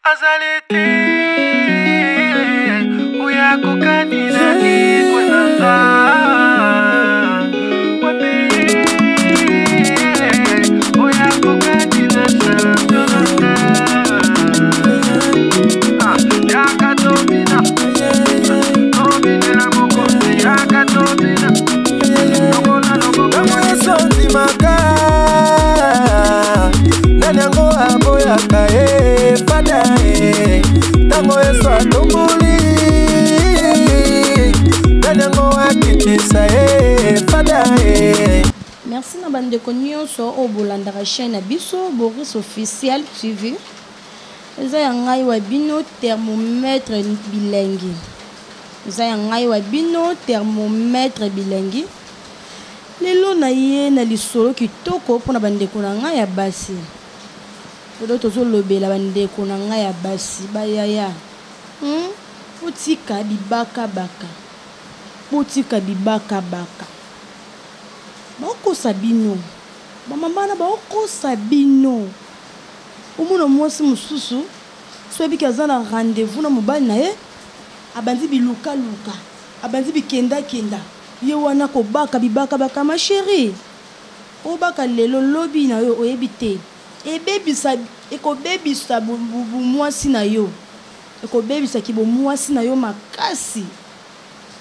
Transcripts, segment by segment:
Azalete Oya kokani na ni kwenanda Wapi Oya kokani na sanjolanda Yaka tobina Tobina na mokosi Yaka tobina Nokola nokola Kamo yesonzi maka Nanyango aboyaka fada tango eswa tumbuli Nanyango akitisa fada. Merci na bande nyonso o bolandaka chaîne biso Boris officiel TV. Eza ya ngai wa bino thermomètre bilengi. Eza ya ngai wa bino thermomètre bilengi. Lelo na ye na lisolo kitoko pona bande na ngai ya basi. Lelo tozo lobela bande na ngai ya basi bayaya. Botika bibaka baka. Botika bibaka baka. Bako sabino. Ba mama na bako sabino. Omona mwasi mususu sobi kazana rendez-vous na mobali na ye abandi biluka luka abandi bikenda kenda ye wana ko baka bibaka baka ma chérie o baka lelo lobi na yo oyebi te ebebisa ekobebisa bu mwasi na yo ekobebisa ki bo mwasi na yo makasi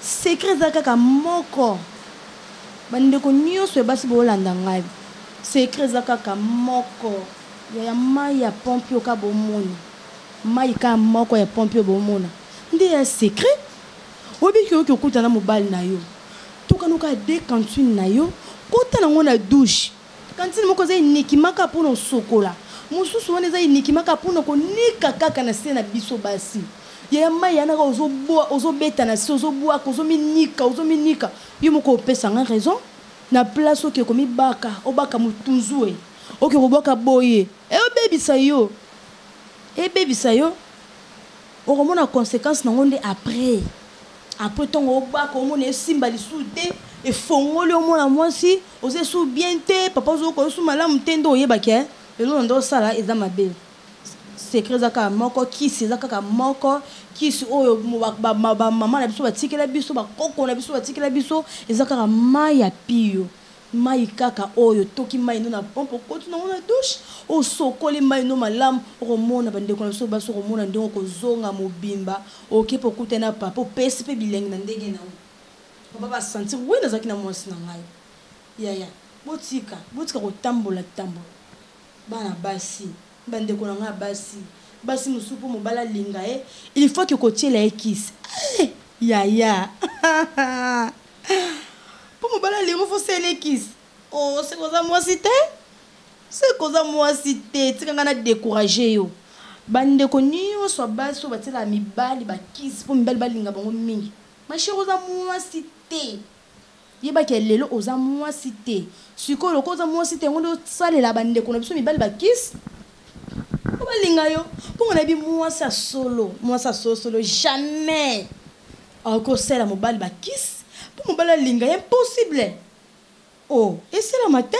secret za kaka moko bande ko nyonso ebasi bolanda ngai secret za kaka moko ya mai ya pompe ka bomona mai ka moko ya pompe bomona ndi ya secret obi ki okuta na mobali na yo tukanuka de cantine na yo kota na ngona douche cantine moko za iniki maka pona sokola mususu wana za iniki maka pona ko nika kaka na se na biso basi ya mai yana ka ozo beta na se ozo boa ko ozo minika yo moko opesa nga raison na place oke komi baka obaka mutunzue oke koboka boye ebebisa yo okomona conséquence na ngonde après tongo obaka omona esimba lisude efongoli omona mwasi oze su bien te papa ozo ko su malamu te ndo oyebaki lelo ndo sala eza mabe secret zaka moko kisi zaka moko kisi oyo mama na biso batikela biso bakoko na biso batikela biso ezaka mai ya pio mai kaka oyo toki mai no na pompe koti na ona douche o sokoli mai no malamu okomona bandeko na biso baso komona ndenge kozonga mobimba okepo kuta na papa pesi pe bilengi na ndenge na papa ba sentir wena zaki na mwasi na ngai yaya botika kotambola bana basi bandeko na ngai basi musupu mobala linga il faut que kotiela ekisi yaya pour mobala linga faut sele ekisi oh c'est koza mwasi te tika ngana décourager yo bandeko nyonso basi batela mibali bakisi pour mibali balinga bango mingi ma chérie oza mwasi te yeba ke lelo oza mwasi te sikolo koza mwasi te ngondo salela bandeko na biso mibali bakisi balinga yo pour na bi mwasi a solo jamais encore c'est la mobile bakisi pour mobile linga impossible oh et c'est la matin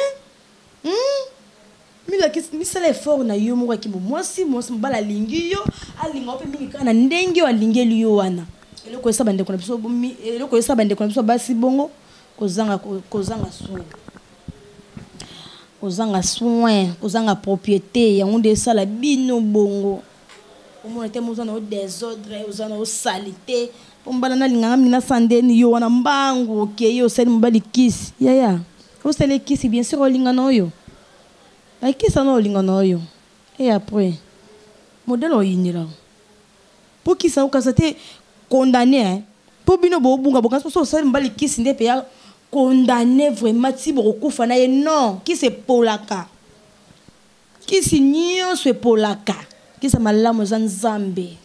mila kisi misala effort na yo moko ki mwasi mobile lingi yo alinga ope mingi kana ndenge yo alingeli yo wana eloko esa bande kuna biso basi bongo kozanga soin kozanga propriété yango de sala bino bongo omona te mozana o désordre ozana o salité pombala na linganga mina sandeni yo wana mbangu okay yo sel mbali kisi yaya o sel kisi bien sûr olingana oyo ay kisa no olingana oyo et après modèle oyinira pour kisa o kasate condamné pour bino bo bunga bo kaso sel mbali kisi ndepe ya condamné vraiment ti bokufa na ye non qui se polaka qui si nyonso polaka qui sa malamu za nzambe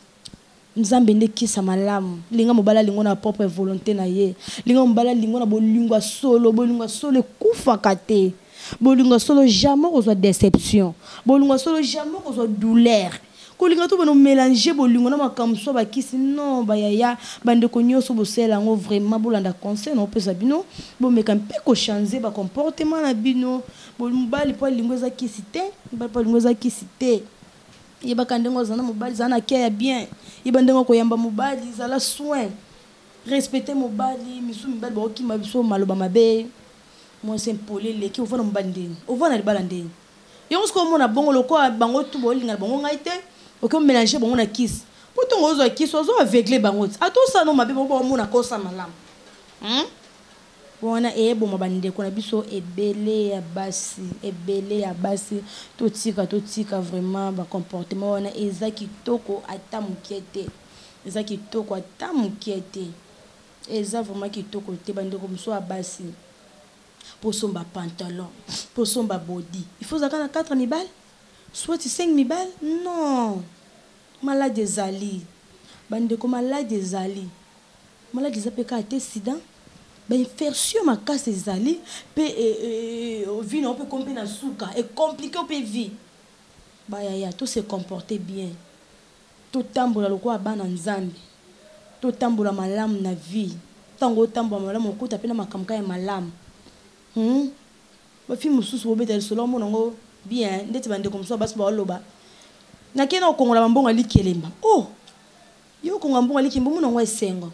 nde qui sa malamu linga mobala lingo na propre volonté na ye linga mobala lingo na bolingwa solo kufa kate bolingwa solo jamais kozwa déception bolingwa solo jamais kozwa douleur kolinga to bono mélanger bolingo na makamso bakisi non bayaya bande ko nyoso bosela ngo vraiment bolanda conseil no pesa bino bo meka mpe ko changer ba comportement na bino bo mbali po lingo za kisite mbali po lingo za kisite yeba kandengo zana mobali zana care bien yeba ndengo koyamba mobali zala soin respecter mobali misu mibali ba okima biso maloba mabe moi c'est impolé le ki ovana mobali ndeni ovana libala ndeni yongo sko mona bongo loko bango tu bolinga bango ngaite oko mélanger bango na kiss pourtant ozo kiss ozo aveugle bango ato ça no mabe bongo mona kosa malamu wana bon mabande ko na biso ebele ya basi totika vraiment ba comportement wana eza kitoko ata mukiete eza vraiment kitoko te bande ko mso abasi pour son pantalon pour son body il faut zakana 4000 balles soit 5000 balles non malade ezali bande ko malade ezali zapeka te sida ben faire sur ma casse ezali pe vie on peut compter na souka et compliqué on peut vie ba ya tout se comporter bien tout tambola lokwa bana nzambe tout tambola malamu na vie tango tambola malamu okuta pe na makamka ya malamu ba fi mususu obeta solo monongo bien ndeti bande comme ça basi ba loba na kena okongola mbongo likelemba yo kongola mbongo likimbo monongo esengo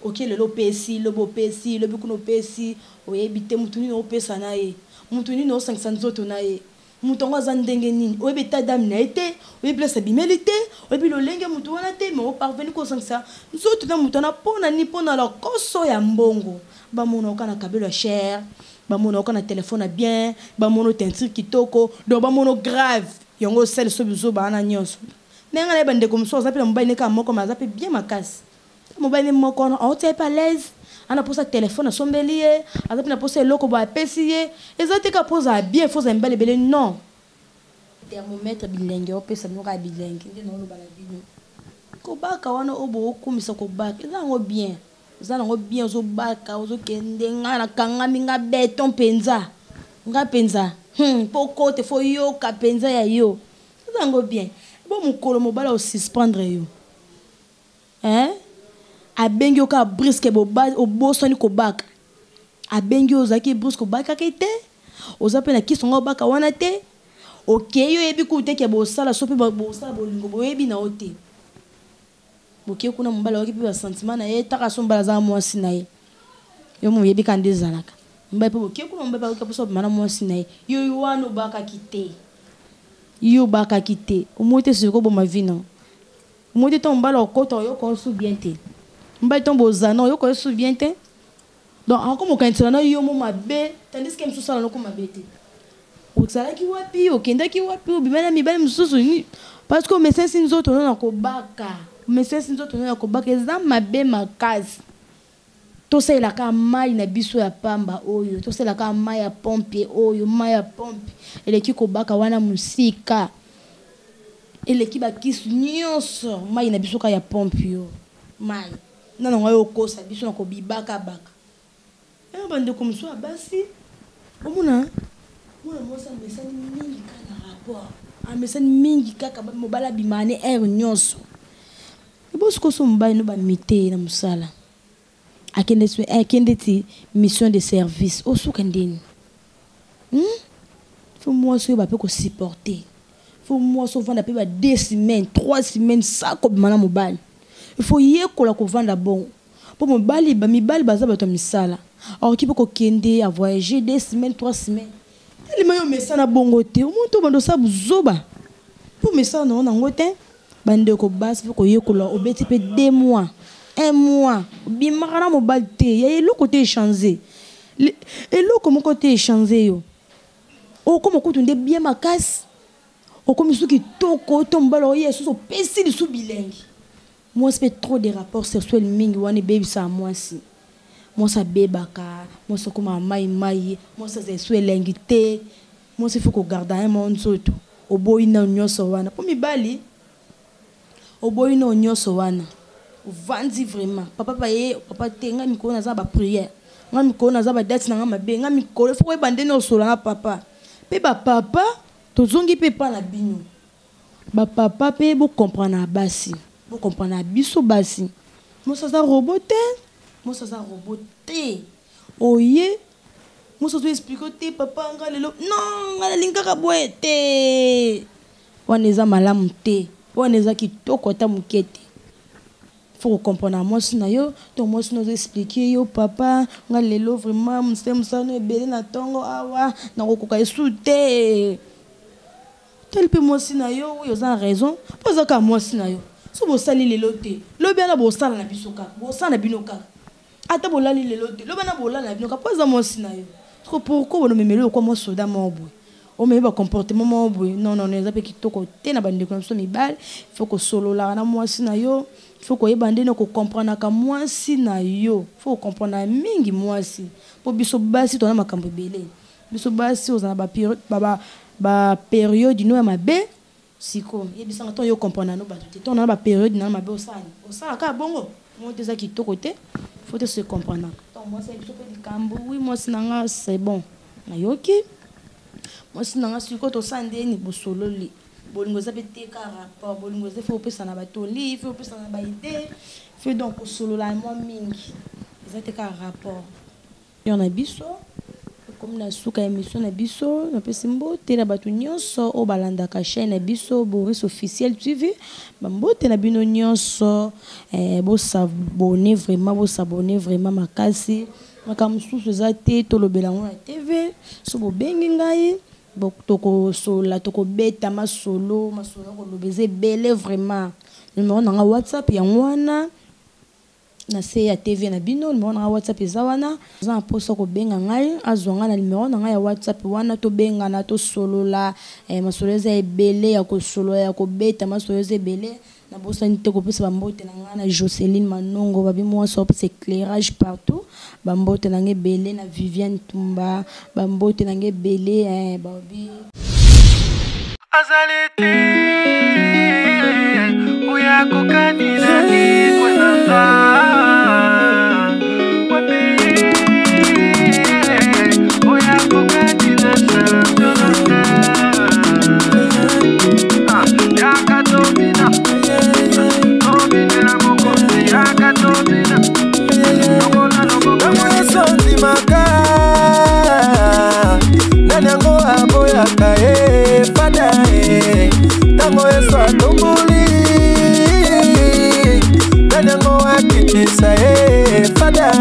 ok lelo pesi lobo pesi lobi kuno pesi oyebite mutuni no pesa na ye mutuni no 500 nzoto na ye mutongo za ndenge nini oyebita dame na ete oyeblesa bimelite oyebi lolenge mutu wana te mais o parvenir ko 500 nzoto na mutana pona ni pona la koso ya mbongo ba mono kana kabelo cher ba mono kana téléphone bien ba mono teinture kitoko do ba mono grave yongo sel so bizo ba na nyonso nenga na bande comme ça za pe mobile ne ka moko ma za pe bien makasi mobile moko on t'es pas l'aise ana posa téléphone sombelier aza pina posa eloko ba pesier ezate ka posa bien faut embele bele non thermomètre bilenge opesa noka bilenge ndino lo bala bino ko baka wana obo okumisa ko baka ezango bien ozo baka ozo kende ngana kanga minga beton penza nga penza poko te fo yo ka penza ya yo ezango bien bo mukolo mobala o suspendre yo abengi oka briske obosani kobaka abengi ozaki briske obaka kete ozape na kisonga obaka wana te okeyo yebi kuteke bosala so pe bosala bolingo boyebi na ote boke kuna mbala waki pe ba sentiment na ye taka so mbala za mwasi na ye yo mo yebi kande zalaka mbala pe boke kuna mbala waki poso mana mwasi na ye yo wana obaka kite yo baka kite omote siko bo mavina omote to mbala okota yo ko su bien te mbala tombo zana yo ko su bien te donc encore mo kantsana na yo mo mabe tandis que msusala no ko mabe te osalaki wapi okendaki wapi obimana mibale msusu ni parce que mesensi nzoto na kobaka eza mabe makasi tosalelaka mai na biso ya pamba oyo tosalelaka mai ya pompe oyo mai ya pompe eleki kobaka wana musika eleki bakisi nyonso mai na biso ka ya pompe yo mai nana ngayo okosa biso na kobibaka baka bandeko mosusu abasi omona mosa mesani mingi kaka rapport amesani mingi kaka mobala bimane nyonso ebosikoso mobali no bamite na mosala akende ti mission de service osuka ndeni fo mwasi oyo bape kosupporter fo mwasi ovanda mpe ba 2 semaines 3 semaines sa kobima na mobali ifo yekola kovanda bongo mpo mibali baza bato ya misala akoki mpe kokende avoyager 2 semaines 3 semaines elima yo mesana bongo te omuntu bando sa buzoba mpo mesana nango nango te bandeko basi mpe koyekola obeti mpe 2 mois 1 mois obimaka na mobali te ya eloko te échange eloko moko te échange yo okoma kutu nde bien makasi okomi suki toko to mobali oyo yesusu opesi lisu bilengi mwasi mpe trop de rapports sexuels mingi wana ebebisa mwasi mwasi abebaka mwasi okoma mai mwasi aza esu elengi te mwasi fo kogarda ye mo nzoto oboyi na nyonso wana mpo mibali oboyi na nyonso wana ovandi vraiment papa te nga mikolo naza bapriere nga mikolo naza badati na nga mabe nga mikolo fo koyeba ndeni osola na papa mpe bapapa tozongi mpe epa na bino bapapa mpe bokomprendre na basi bokomprendre na biso basi mwasi aza robot te oye mwasi azo explike te papa nga lelo non nga nalingaka boye te wana eza malamu te wana eza kitoko ata moke te. Faut comprendre moi si na yo donc moi si nous expliquer yo papa nga lelo vraiment musano ebele na tongo awa na kokoka esute tel pe moi si na yo oui oza raison poza ka moi si na yo so bo sali lelo te lo bien na bo sala na bisoka bo sala na binoka ata bo lali lelo te lo bien na bo lala na binoka poza moi si na yo trop pourquoi bo memelo quoi moi soda mobo o me ba comportement mobo non non les ape kitoko te na bande ko so mi bal faut que solo la na moi si na yo. Il faut que vous compreniez que moi si na yo faut comprendre mingi moi si pour biso basi to na makambo belé biso basi ozana ba période no ya mabe siko yebisa to yo comprendre no batu to na ba période na mabe osala ka bongo mo te za kitoko te faut te se comprendre donc moi c'est biso pe dikambo oui moi si nanga c'est bon na yoki moi si nanga siko to sandeni bosolo li bolingo za pete ka rapport bolingo za faut pesa na batoli faut pesa na ba idée fait donc solo la moi mingi za te ka rapport y en a biso comme na suka émission na biso na pesa mbote na batu nyonso o balanda ka chaîne na biso Boris officiel TV mbote na bino nyonso bo s'abonner vraiment makasi makamsusu za te to lobela na TV so bo bengi ngai toko sola toko beta masolo ko lobeze bele vraiment numéro na WhatsApp ya ngwana na se ya TV na bino numéro na WhatsApp eza wana za poso ko benga ngai azwanga na numéro na ya WhatsApp wana to benga na to solo la masolo eza ebele ya ko solo ya ko beta masolo eza ebele na bosa nite ko pesa bambote na ngana Joseline Manongo babi moi so pesa éclairage partout bambote na ngebele na Viviane Tumba bambote na ngebele babi azalete uya kokanila ni kwenanda wapi uya kokanila sana yakatobina tobina mokosi yakatobina maka nanyango aboyaka fada tango eso atumbuli nanyango akitisa fada